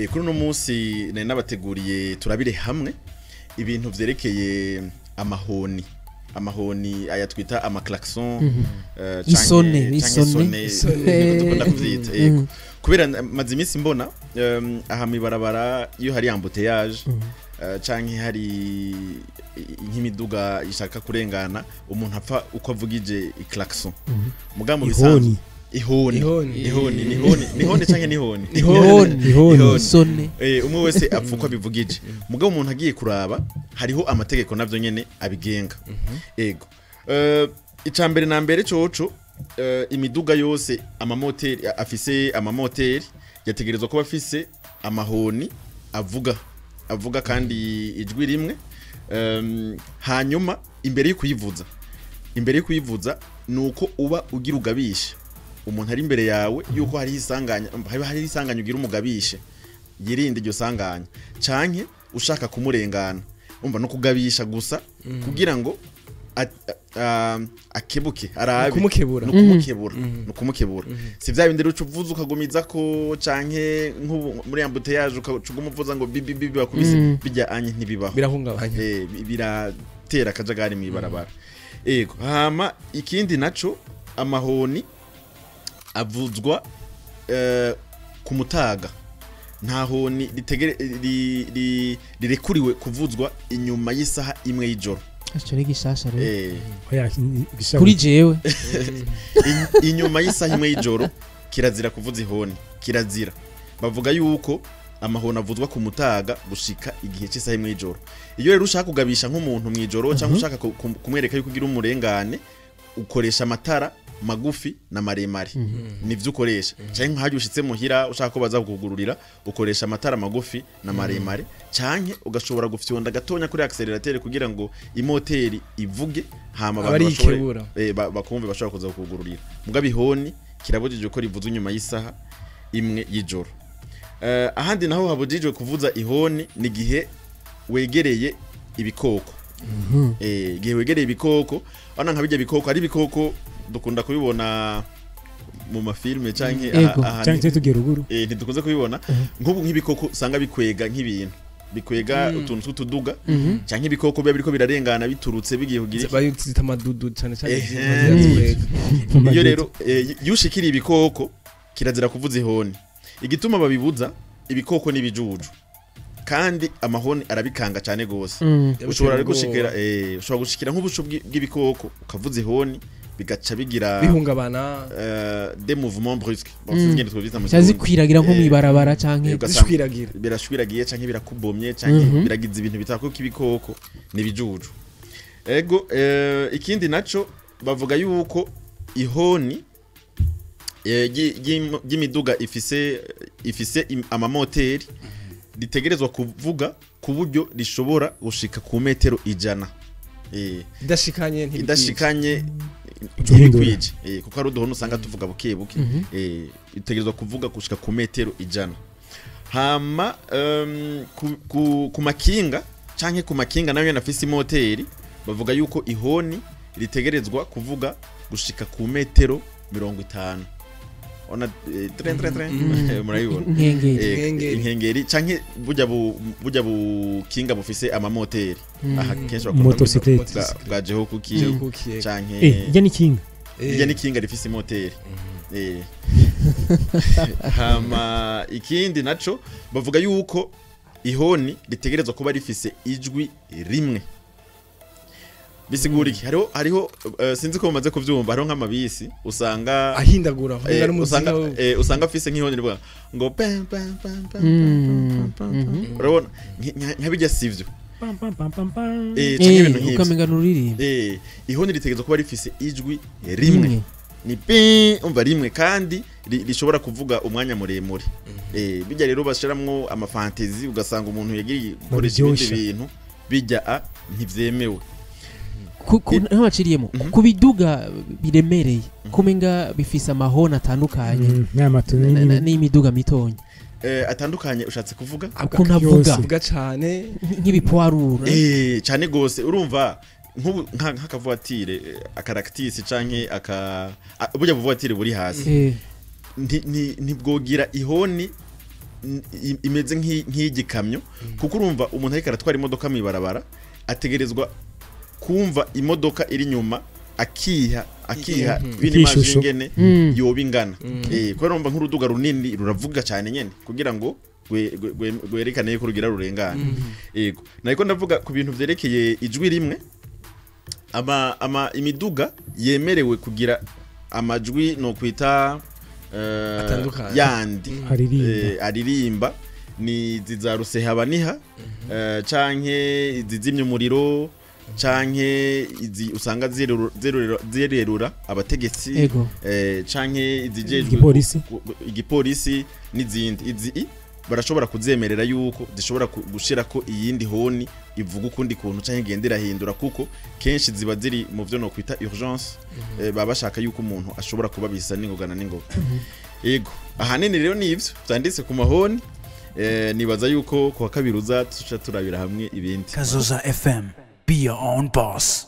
kuri no munsi nari nabateguriye turabire hamwe ibintu vyerekeye amahoni aya twita ama Klaxon isone dukunda kuvyita kubera maze iminsi mbona aha mibarabara iyo hari embouteillage canke hari nk'imiduga ishaka kurengana umuntu apfa uko avugije iklaxon mugambo bisanzwe ihoni canke ihoni sone umwe wese apfa uko abivugije mugambo umuntu agiye kuraba hariho amategeko navyo nyene abigenga ego icambere na mbere coco imiduga yose amamoteri afise amamoteri yategerezwa kuba afise amahoni avuga kandi ijwi rimwe hanyuma imbere yo kuyivuza nuko uba ugira ugabisha umuntu ari imbere yawe yuko hari isanganya ugira umugabishe yirinde iryo sanganya canke ushaka kumurengana umva no kugabisha gusa kugira ngo akebuke arabe kumukebura si vya bindi rucu uvuza ukagumiza ko canke muri embouteillage ukagumuvuza ngo bibi bakubise bijya anye ntibibaho birahungabanya biratera kajagari mu ibarabara ego hama ikindi naco amahoni avuzwa ku mutaga nta honi rirekuriwe kuvuzwa inyuma y'isaha imwe y'ijoro acho ni gishasha rero kuri jewe inyuma y'isaha imwe y'ijoro kirazira kuvuza ihoni kirazira bavuga yuko amahoni avuzwa ku mutaga gushika igihe cy'isaha imwe y'ijoro iyo rero ushaka kugabisha nk'umuntu mu ijoro cyangwa ushaka kumwereka yuko ugira umurengane ukoresha amatara magufi na maremare nivyo ukoresha canke nkaje ushitse muhira ushaka ko baza kugururira ukoresha amatara magufi na maremare canke ugashobora gufyonda gatonya kuri accelerateur kugira ngo imoteri ivuge hama bashobora bakumve bashobora kuza kugururira mugabe ihoni kirabujijwe ko rivuza inyuma y'isaha imwe y'ijoro ahandi naho habujijwe kuvuza ihoni ni gihe wegereye ibikoko gihe wegereye ibikoko ana nkabijya bikoko ari ibikoko dukunda kubibona mu mafilme canke canke tugeruguru ntidukunze kubibona nk'ubu nk'ibikoko usanga bikwega nk'ibintu bikwega utuntu tw'utuduga canke ibikoko biba biriko birarengana biturutse bigiye kugira bayutita amadudu cyane iyo rero yushikiriye ibikoko kirazira kuvuza ihoni igituma babibuza ibikoko n'ibijuju kandi amahoni arabikanga cyane gose ushobora gushikira nk'ubusho bw'ibikoko ukavuza ihoni bigaca bigira bihungabana des mouvements brusques bafite twita mu cyazi kwiragira nko mwibarabara canke birashwiragiye canke birakubomye canke biragize ibintu bitako kibikoko nibijuju ego ikindi naco bavuga yuko ihoni y'imiduga ifise amamoteri ritegerezwa kuvuga ku buryo rishobora gushika ku metero 100 idashikanye kwije kuko ari uduhona usanga tuvuga buke itegerezwa kuvuga gushika ku metero 100 hama ku makinga canke ku makinga nayo yanafise imoteri bavuga yuko ihoni ritegerezwa kuvuga gushika ku metero 50 ona murayibona inkengeri canke burya bukinga bufise amamoteri aha kenshi motocyclette bwajeho kuki canke ijya ni kinga rifise imoteri hama ikindi naco bavuga yuko ihoni ritegerezwa kuba rifise ijwi rimwe bisiguriki hariho sinzi ko mumaze kuvyumva hariho nk'amabisi usanga ahindagura usanga afise nk'ihoni rwa ngo pam pam pam pam urabona nkabijya sivyo ukamenga nuririmba ihoni ritegerezwa kuba rifise ijwi rimwe ni pe umva rimwe kandi rishobora kuvuga umwanya muremure bijya rero bashiramwo amafantezi ugasanga umuntu yagiriye gukoresha ibindi bintu bijya ntivyemewe ntibaciriyemo ku biduga biremereye kumenga bifise amahoni atandukanye n'imiduga mitonya atandukanye ushatse kuvuga ukuntu avuga cyane nk'ibipwarura cyane gose urumva nk'akavuatire akaractisi canke burya buvuatire buri hasi ntibwogira ihoni imeze nk'igikamyo kuko urumva umuntu ariko aratwara imodoka mu ibarabara ategerezwa kumva imodoka iri nyuma akiha binimaje ingene yoba ingana ko urumva nk'uruduga runini ruravuga cyane nyene kugira ngo gwerekane ko rugira rurengana yego nariko ndavuga ku bintu vyerekeye ijwi rimwe imiduga yemerewe kugira amajwi no kwita yandi aririmba ni zizaruseha baniha canke izizimya umuriro canke izi usanga zererura abategetsi canke izijejwe igipolisi n'izindi izi barashobora kuzemerera yuko zishobora gushira ko iyindi honi ivuga ukundi kuntu canke gendera hindura kuko kenshi ziba ziri mu vyo no kwita urgence baba bashaka yuko umuntu ashobora kuba bisa n'ingogana n'ingoga yego ahanini rero nivyo vyanditse ku mahoni nibaza yuko kwa kabiri uza tuca turabira hamwe ibindi Kazoza FM, be your own boss.